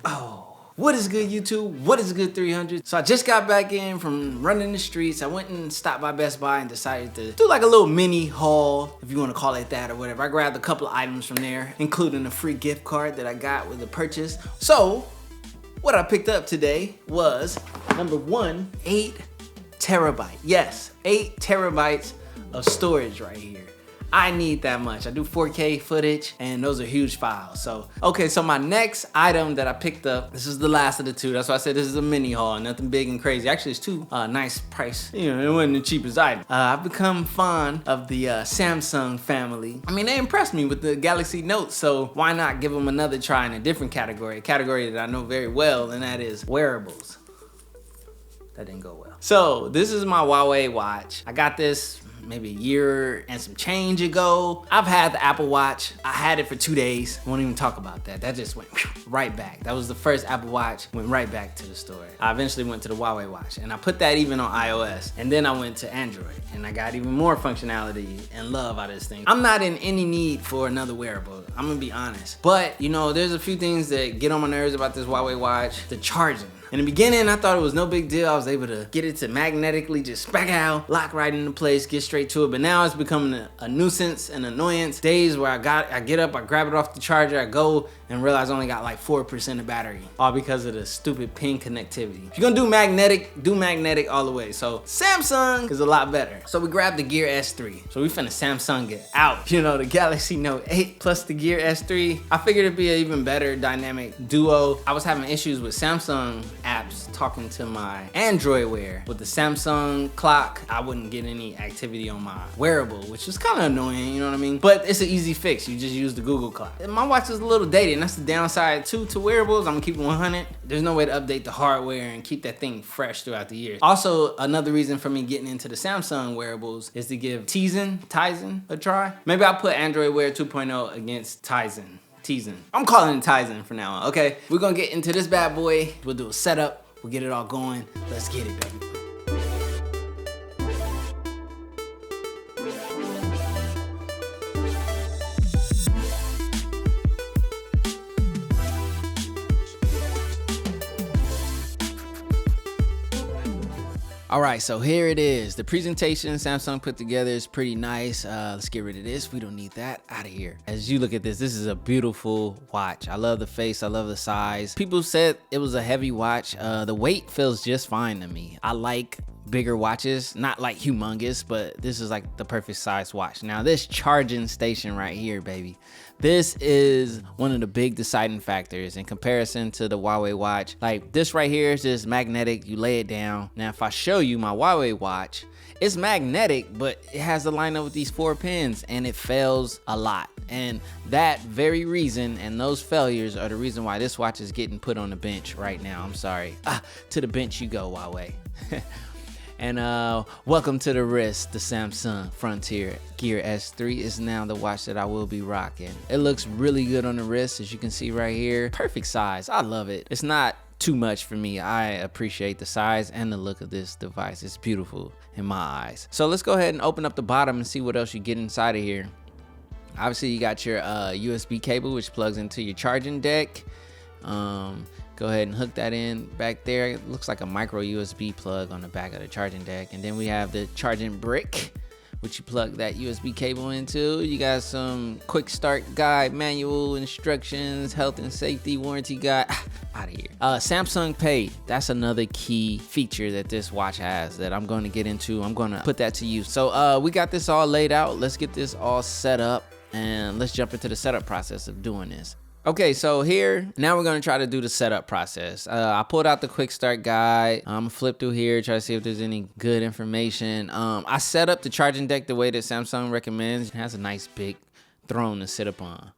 Oh, what is good, YouTube? What is good, 300? So I just got back in from running the streets. I went and stopped by Best Buy and decided to do like a little mini haul, if you want to call it that or whatever. I grabbed a couple of items from there, including a free gift card that I got with the purchase. So what I picked up today was, number one, 8 terabytes. Yes, 8 terabytes of storage right here. I need that much. I do 4K footage and those are huge files. So, okay, so my next item that I picked up, this is the last of the two. That's why I said this is a mini haul, nothing big and crazy. Actually, it's two nice price. You know, it wasn't the cheapest item. I've become fond of the Samsung family. I mean, they impressed me with the Galaxy Note, so why not give them another try in a different category, a category that I know very well, and that is wearables. That didn't go well. So this is my Huawei watch. I got this maybe a year and some change ago. I've had the Apple Watch. I had it for 2 days. Won't even talk about that. That just went right back. That was the first Apple Watch, went right back to the store. I eventually went to the Huawei watch and I put that even on iOS. And then I went to Android and I got even more functionality and love out of this thing. I'm not in any need for another wearable. I'm gonna be honest. But you know, there's a few things that get on my nerves about this Huawei watch. The charging. In the beginning, I thought it was no big deal. I was able to get it to magnetically just spec out, lock right into place, get straight to it. But now it's becoming a nuisance and annoyance. Days where I get up, I grab it off the charger, I go and realize I only got like 4% of battery. All because of the stupid pin connectivity. If you're gonna do magnetic all the way. So Samsung is a lot better. So we grabbed the Gear S3. So we finna Samsung it out. You know, the Galaxy Note 8 plus the Gear S3. I figured it'd be an even better dynamic duo. I was having issues with Samsung apps talking to my Android Wear. With the Samsung clock, I wouldn't get any activity on my wearable, which was kind of annoying, you know what I mean? But it's an easy fix. You just use the Google clock. And my watch is a little dated, and that's the downside too to wearables. I'm gonna keep it 100. There's no way to update the hardware and keep that thing fresh throughout the years. Also, another reason for me getting into the Samsung wearables is to give Tizen a try. Maybe I'll put Android Wear 2.0 against Tizen. I'm calling it Tizen for now on, okay? We're gonna get into this bad boy. We'll do a setup. We'll get it all going. Let's get it, baby. All right, so here it is. The presentation Samsung put together is pretty nice. Let's get rid of this. We don't need that. Out of here. As you look at this, this is a beautiful watch. I love the face. I love the size. People said it was a heavy watch. The weight feels just fine to me. I like bigger watches, not like humongous, but this is like the perfect size watch. Now this charging station right here, baby, this is one of the big deciding factors in comparison to the Huawei watch. Like this right here is just magnetic. You lay it down. Now if I show you my Huawei watch, it's magnetic, but it has to line up with these 4 pins and it fails a lot. And that very reason and those failures are the reason why this watch is getting put on the bench right now. I'm sorry. To the bench you go, Huawei. And welcome to the wrist. The Samsung Frontier Gear S3 is now the watch that I will be rocking. It looks really good on the wrist, as you can see right here. Perfect size. I love it. It's not too much for me. I appreciate the size and the look of this device. It's beautiful in my eyes. So let's go ahead and open up the bottom and see what else you get inside of here. Obviously, you got your USB cable, which plugs into your charging deck. Go ahead and hook that in back there. It looks like a micro USB plug on the back of the charging deck. And then we have the charging brick, which you plug that USB cable into. You got some quick start guide, manual instructions, health and safety warranty guide. Out of here. Samsung Pay, that's another key feature that this watch has that I'm going to get into. I'm going to put that to use. So we got this all laid out. Let's get this all set up and let's jump into the setup process of doing this. Okay, so here, now we're gonna try to do the setup process. I pulled out the quick start guide. I'm gonna flip through here, try to see if there's any good information. I set up the charging deck the way that Samsung recommends. It has a nice big throne to sit upon.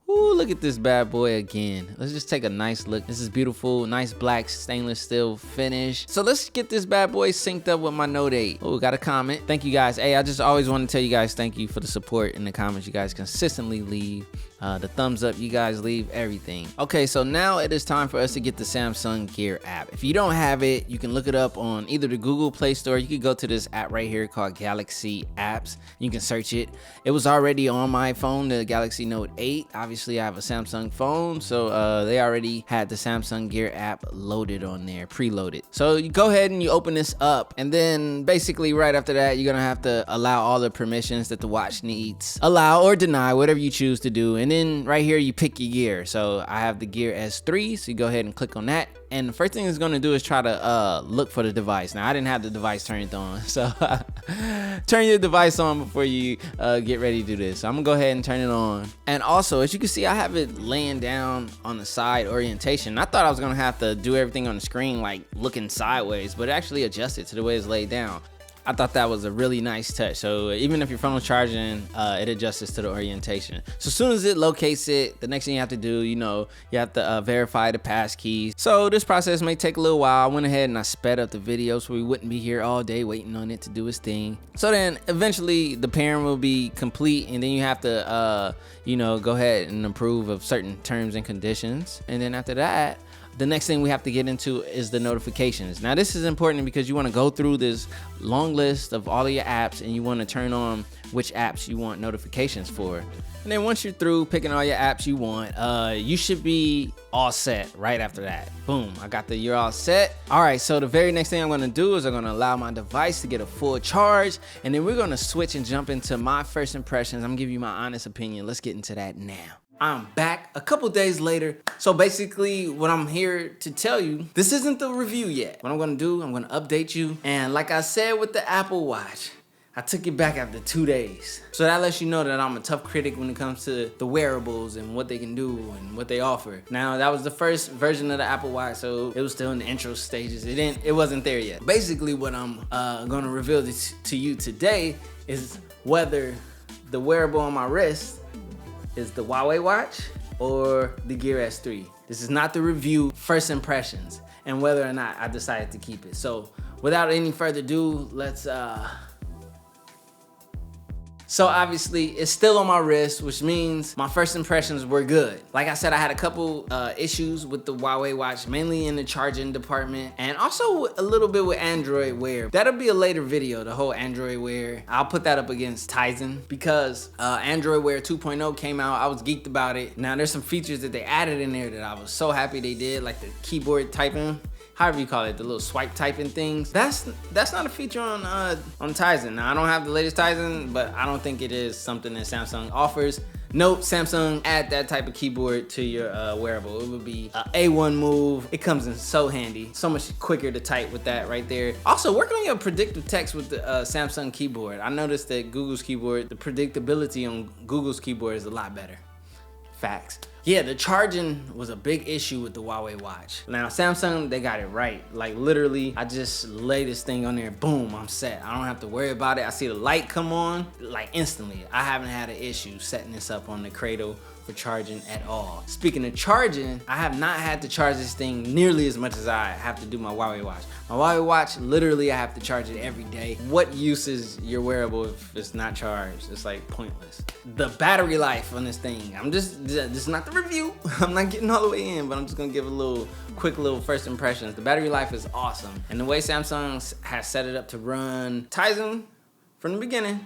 Ooh, look at this bad boy again. Let's just take a nice look. This is beautiful, nice black stainless steel finish. So let's get this bad boy synced up with my Note 8. Oh, got a comment. Thank you guys. Hey, I just always want to tell you guys thank you for the support in the comments you guys consistently leave. The thumbs up you guys leave, everything. Okay, so now it is time for us to get the Samsung Gear app. If you don't have it, you can look it up on either the Google Play Store. You could go to this app right here called Galaxy Apps. You can search it. It was already on my phone, the Galaxy Note 8. Obviously, I have a Samsung phone, so they already had the Samsung Gear app loaded on there, preloaded. So you go ahead and you open this up, and then basically right after that, you're gonna have to allow all the permissions that the watch needs. Allow or deny, whatever you choose to do. And then right here, you pick your gear. So I have the Gear S3, so you go ahead and click on that. And the first thing it's gonna do is try to look for the device. Now, I didn't have the device turned on, so turn your device on before you get ready to do this. So I'm gonna go ahead and turn it on. And also, as you can see, I have it laying down on the side orientation. I thought I was gonna have to do everything on the screen like looking sideways, but it actually adjusted to the way it's laid down. I thought that was a really nice touch. So even if your phone is charging, it adjusts to the orientation. So as soon as it locates it, the next thing you have to do, you have to verify the pass keys. So this process may take a little while. I went ahead and I sped up the video so we wouldn't be here all day waiting on it to do its thing. So then eventually the pairing will be complete, and then you have to, go ahead and approve of certain terms and conditions. And then after that, the next thing we have to get into is the notifications. Now, this is important because you want to go through this long list of all of your apps, and you want to turn on which apps you want notifications for. And then once you're through picking all your apps you want, you should be all set right after that. Boom, I got the you're all set. All right, so the very next thing I'm gonna do is I'm gonna allow my device to get a full charge, and then we're gonna switch and jump into my first impressions. I'm gonna give you my honest opinion. Let's get into that now. I'm back a couple days later. So basically what I'm here to tell you, this isn't the review yet. What I'm gonna do, I'm gonna update you. And like I said with the Apple Watch, I took it back after 2 days. So that lets you know that I'm a tough critic when it comes to the wearables and what they can do and what they offer. Now, that was the first version of the Apple Watch, so it was still in the intro stages. It wasn't there yet. Basically what I'm gonna reveal to you today is whether the wearable on my wrist is the Huawei watch or the Gear S3. This is not the review, first impressions, and whether or not I decided to keep it. So without any further ado, let's So obviously it's still on my wrist, which means my first impressions were good. Like I said, I had a couple issues with the Huawei watch, mainly in the charging department, and also a little bit with Android Wear. That'll be a later video, the whole Android Wear. I'll put that up against Tizen because Android Wear 2.0 came out. I was geeked about it. Now there's some features that they added in there that I was so happy they did, like the keyboard typing. However you call it, the little swipe typing things. That's not a feature on Tizen. Now I don't have the latest Tizen, but I don't think it is something that Samsung offers. Note, Samsung add that type of keyboard to your wearable. It would be an A1 move. It comes in so handy, so much quicker to type with that right there. Also, work on your predictive text with the Samsung keyboard. I noticed that Google's keyboard, the predictability on Google's keyboard is a lot better. Facts. Yeah, the charging was a big issue with the Huawei watch. Now Samsung, they got it right. Like literally, I just lay this thing on there, boom, I'm set. I don't have to worry about it. I see the light come on, like instantly. I haven't had an issue setting this up on the cradle for charging at all. Speaking of charging, I have not had to charge this thing nearly as much as I have to do my Huawei watch. My Huawei watch, literally I have to charge it every day. What use is your wearable if it's not charged? It's like pointless. The battery life on this thing, this is not the review. I'm not getting all the way in, but I'm just gonna give a quick little first impressions. The battery life is awesome. And the way Samsung has set it up to run Tizen from the beginning,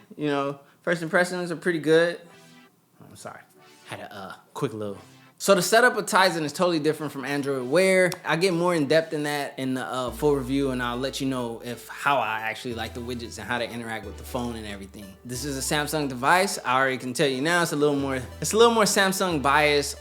first impressions are pretty good. I'm sorry. Had a quick little. So the setup of Tizen is totally different from Android Wear. I get more in depth in that in the full review, and I'll let you know how I actually like the widgets and how they interact with the phone and everything. This is a Samsung device. I already can tell you now it's a little more Samsung bias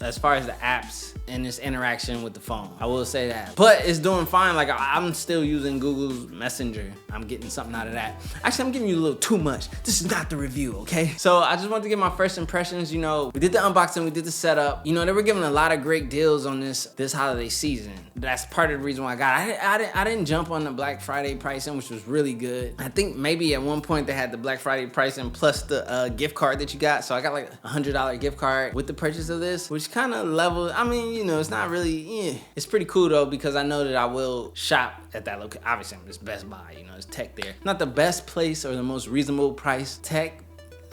as far as the apps in its interaction with the phone. I will say that. But it's doing fine. Like, I'm still using Google's Messenger. I'm getting something out of that. Actually, I'm giving you a little too much. This is not the review, okay? So I just wanted to get my first impressions. You know, we did the unboxing, we did the setup. You know, they were giving a lot of great deals on this holiday season. That's part of the reason why I got it. I didn't jump on the Black Friday pricing, which was really good. I think maybe at one point they had the Black Friday pricing plus the gift card that you got. So I got like a $100 gift card with the purchase of this, which kind of leveled. I mean, you know, it's not really, it's pretty cool though, because I know that I will shop at that location. Obviously, it's Best Buy, you know, it's tech there. Not the best place or the most reasonable price tech.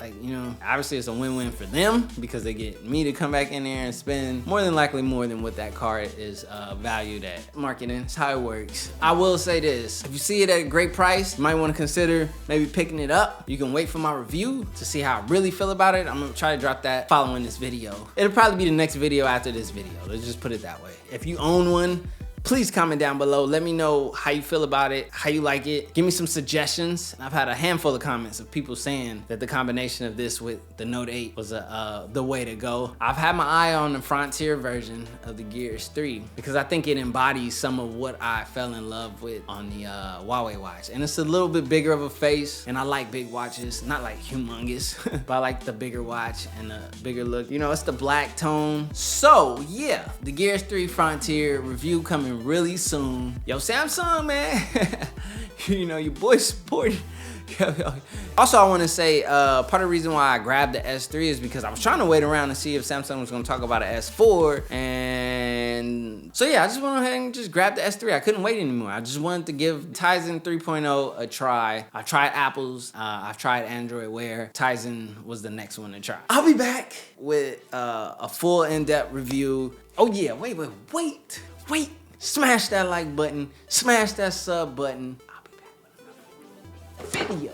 Like, you know, obviously it's a win-win for them because they get me to come back in there and spend more than likely more than what that card is valued at. Marketing, it's how it works. I will say this, if you see it at a great price, you might want to consider maybe picking it up. You can wait for my review to see how I really feel about it. I'm gonna try to drop that following this video. It'll probably be the next video after this video. Let's just put it that way. If you own one, please comment down below. Let me know how you feel about it, how you like it. Give me some suggestions. I've had a handful of comments of people saying that the combination of this with the Note 8 was the way to go. I've had my eye on the Frontier version of the Gears 3 because I think it embodies some of what I fell in love with on the Huawei watch. And it's a little bit bigger of a face, and I like big watches, not like humongous, but I like the bigger watch and the bigger look. You know, it's the black tone. So yeah, the Gears 3 Frontier review coming really soon. Yo, Samsung, man. You know, your boy supporting. Also, I want to say part of the reason why I grabbed the S3 is because I was trying to wait around to see if Samsung was going to talk about an S4, and so yeah, I just went ahead and just grabbed the S3. I couldn't wait anymore. I just wanted to give Tizen 3.0 a try. I've tried Apple's, I've tried Android Wear. Tizen was the next one to try. I'll be back with a full in-depth review. Oh yeah, wait. Smash that like button, smash that sub button. I'll be back with another video.